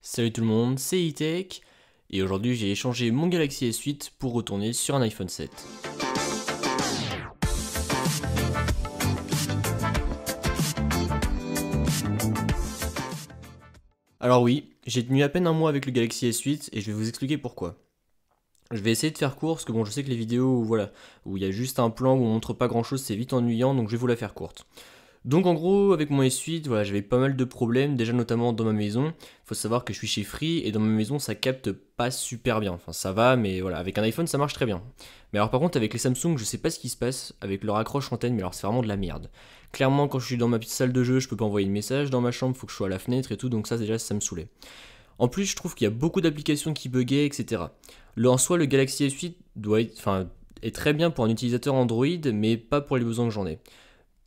Salut tout le monde, c'est E-Tech et aujourd'hui j'ai échangé mon Galaxy S8 pour retourner sur un iPhone 7. Alors oui, j'ai tenu à peine un mois avec le Galaxy S8 et je vais vous expliquer pourquoi. Je vais essayer de faire court parce que bon, je sais que les vidéos où il y a juste un plan où on montre pas grand chose, c'est vite ennuyant, donc je vais vous la faire courte. Donc en gros, avec mon S8, voilà, j'avais pas mal de problèmes, déjà notamment dans ma maison. Faut savoir que je suis chez Free et dans ma maison ça capte pas super bien. Enfin ça va, mais voilà, avec un iPhone ça marche très bien. Mais alors par contre avec les Samsung, je sais pas ce qui se passe avec leur accroche antenne, mais alors c'est vraiment de la merde. Clairement quand je suis dans ma petite salle de jeu, je peux pas envoyer de message dans ma chambre, faut que je sois à la fenêtre et tout, donc ça déjà ça me saoulait. En plus je trouve qu'il y a beaucoup d'applications qui buggaient, etc. En soi le Galaxy S8 est très bien pour un utilisateur Android, mais pas pour les besoins que j'en ai.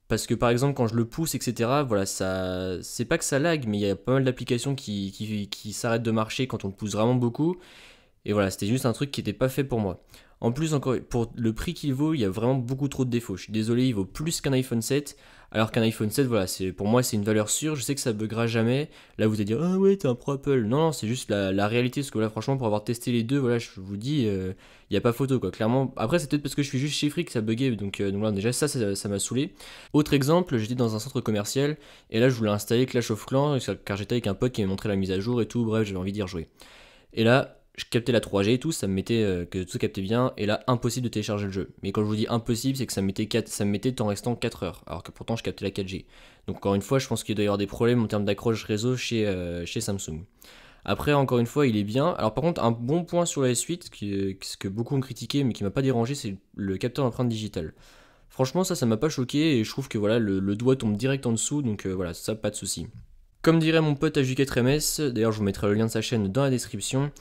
Parce que par exemple quand je le pousse etc, voilà, ça, c'est pas que ça lag, mais il y a pas mal d'applications qui s'arrêtent de marcher quand on le pousse vraiment beaucoup. Et voilà, c'était juste un truc qui était pas fait pour moi. En plus, encore pour le prix qu'il vaut, il y a vraiment beaucoup trop de défauts. Je suis désolé, il vaut plus qu'un iPhone 7. Alors qu'un iPhone 7, voilà, pour moi c'est une valeur sûre. Je sais que ça buggera jamais. Là, vous allez dire, ah ouais, t'es un pro Apple. Non, non, c'est juste la réalité. Parce que là, franchement, pour avoir testé les deux, voilà, je vous dis, il n'y a pas photo, quoi. Clairement, après, c'est peut-être parce que je suis juste chez Free que ça buguait. Donc là, déjà, ça m'a saoulé. Autre exemple, j'étais dans un centre commercial. Et là, je voulais installer Clash of Clans. Car j'étais avec un pote qui m'a montré la mise à jour et tout. Bref, j'avais envie d'y rejouer. Et là, je captais la 3G et tout, ça me mettait que tout captait bien, et là, impossible de télécharger le jeu. Mais quand je vous dis impossible, c'est que ça me mettait en restant 4 heures, alors que pourtant je captais la 4G. Donc encore une fois, je pense qu'il doit y avoir des problèmes en termes d'accroche réseau chez Samsung. Après, encore une fois, il est bien. Alors par contre, un bon point sur la S8, ce que beaucoup ont critiqué, mais qui m'a pas dérangé, c'est le capteur d'empreinte digitale. Franchement, ça m'a pas choqué, et je trouve que voilà, le doigt tombe direct en dessous, donc voilà, ça, pas de souci. Comme dirait mon pote AJ4MS, d'ailleurs je vous mettrai le lien de sa chaîne dans la description,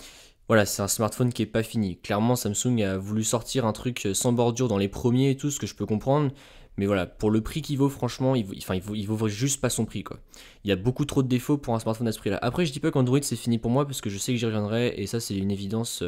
voilà, c'est un smartphone qui est pas fini. Clairement, Samsung a voulu sortir un truc sans bordure dans les premiers et tout, ce que je peux comprendre. Mais voilà, pour le prix qu'il vaut, franchement, il vaut juste pas son prix, quoi. Il y a beaucoup trop de défauts pour un smartphone à ce prix-là. Après, je dis pas qu'Android c'est fini pour moi parce que je sais que j'y reviendrai et ça c'est une évidence,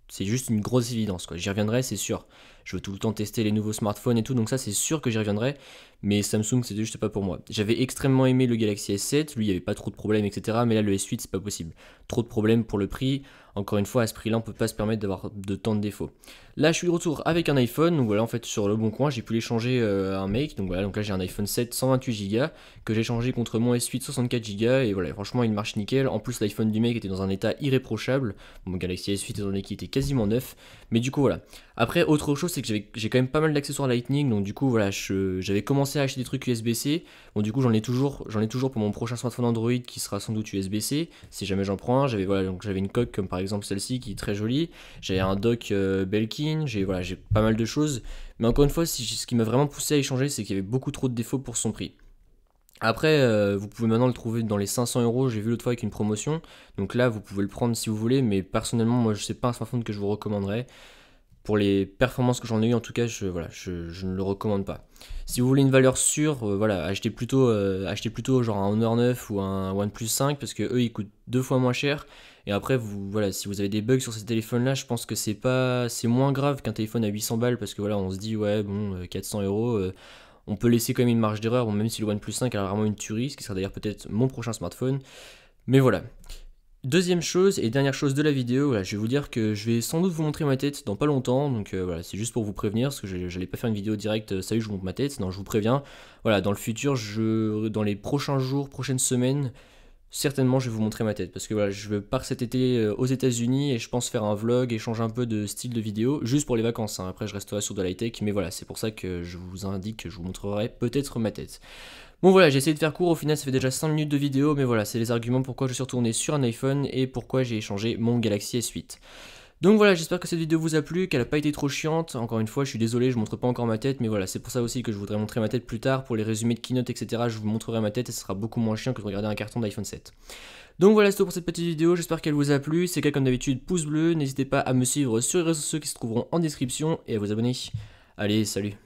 c'est juste une grosse évidence, quoi. J'y reviendrai, c'est sûr. Je veux tout le temps tester les nouveaux smartphones et tout, donc ça c'est sûr que j'y reviendrai. Mais Samsung c'était juste pas pour moi. J'avais extrêmement aimé le Galaxy S7, lui il n'y avait pas trop de problèmes, etc. Mais là le S8 c'est pas possible. Trop de problèmes pour le prix. Encore une fois, à ce prix-là, on peut pas se permettre d'avoir de tant de défauts. Là, je suis de retour avec un iPhone, donc voilà, en fait, sur le bon coin, j'ai pu l'échanger à un mec. Donc voilà, donc là j'ai un iPhone 7 128 Go que j'ai changé contre mon S8 64 Go et voilà, franchement, il marche nickel. En plus, l'iPhone du mec était dans un état irréprochable. Mon Galaxy S8 étant donné qu'il était quasiment neuf. Mais du coup, voilà. Après, autre chose, c'est que j'ai quand même pas mal d'accessoires Lightning, donc du coup, voilà, j'avais commencé à acheter des trucs USB-C. Bon, du coup, j'en ai toujours pour mon prochain smartphone Android qui sera sans doute USB-C, si jamais j'en prends un. J'avais une coque comme par exemple celle-ci qui est très jolie. J'avais un dock Belkin, j'ai pas mal de choses. Mais encore une fois, ce qui m'a vraiment poussé à échanger, c'est qu'il y avait beaucoup trop de défauts pour son prix. Après, vous pouvez maintenant le trouver dans les 500 €, j'ai vu l'autre fois avec une promotion. Donc là, vous pouvez le prendre si vous voulez, mais personnellement, moi, je sais pas un smartphone que je vous recommanderais. Pour les performances que j'en ai eu, en tout cas, je ne le recommande pas. Si vous voulez une valeur sûre, voilà, achetez plutôt genre un Honor 9 ou un OnePlus 5 parce que eux ils coûtent deux fois moins cher. Et après, voilà, si vous avez des bugs sur ces téléphones-là, je pense que c'est moins grave qu'un téléphone à 800 balles parce que voilà, on se dit ouais bon, 400 €, on peut laisser quand même une marge d'erreur, bon, même si le OnePlus 5 a vraiment une tuerie, ce qui sera d'ailleurs peut-être mon prochain smartphone. Mais voilà. Deuxième chose et dernière chose de la vidéo, voilà, je vais vous dire que je vais sans doute vous montrer ma tête dans pas longtemps, donc voilà, c'est juste pour vous prévenir, parce que j'allais pas faire une vidéo directe, salut je vous montre ma tête, non je vous préviens, voilà, dans le futur, dans les prochains jours, prochaines semaines, certainement je vais vous montrer ma tête, parce que voilà, je pars cet été aux États-Unis et je pense faire un vlog et changer un peu de style de vidéo, juste pour les vacances, hein. Après je resterai sur de l'high-tech, mais voilà, c'est pour ça que je vous indique que je vous montrerai peut-être ma tête. Bon voilà, j'ai essayé de faire court, au final ça fait déjà 5 minutes de vidéo, mais voilà, c'est les arguments pourquoi je suis retourné sur un iPhone et pourquoi j'ai échangé mon Galaxy S8. Donc voilà, j'espère que cette vidéo vous a plu, qu'elle n'a pas été trop chiante. Encore une fois, je suis désolé, je montre pas encore ma tête, mais voilà, c'est pour ça aussi que je voudrais montrer ma tête plus tard. Pour les résumés de keynote, etc., je vous montrerai ma tête et ce sera beaucoup moins chiant que de regarder un carton d'iPhone 7. Donc voilà, c'est tout pour cette petite vidéo, j'espère qu'elle vous a plu. C'est le cas comme d'habitude, pouce bleu, n'hésitez pas à me suivre sur les réseaux sociaux qui se trouveront en description et à vous abonner. Allez, salut!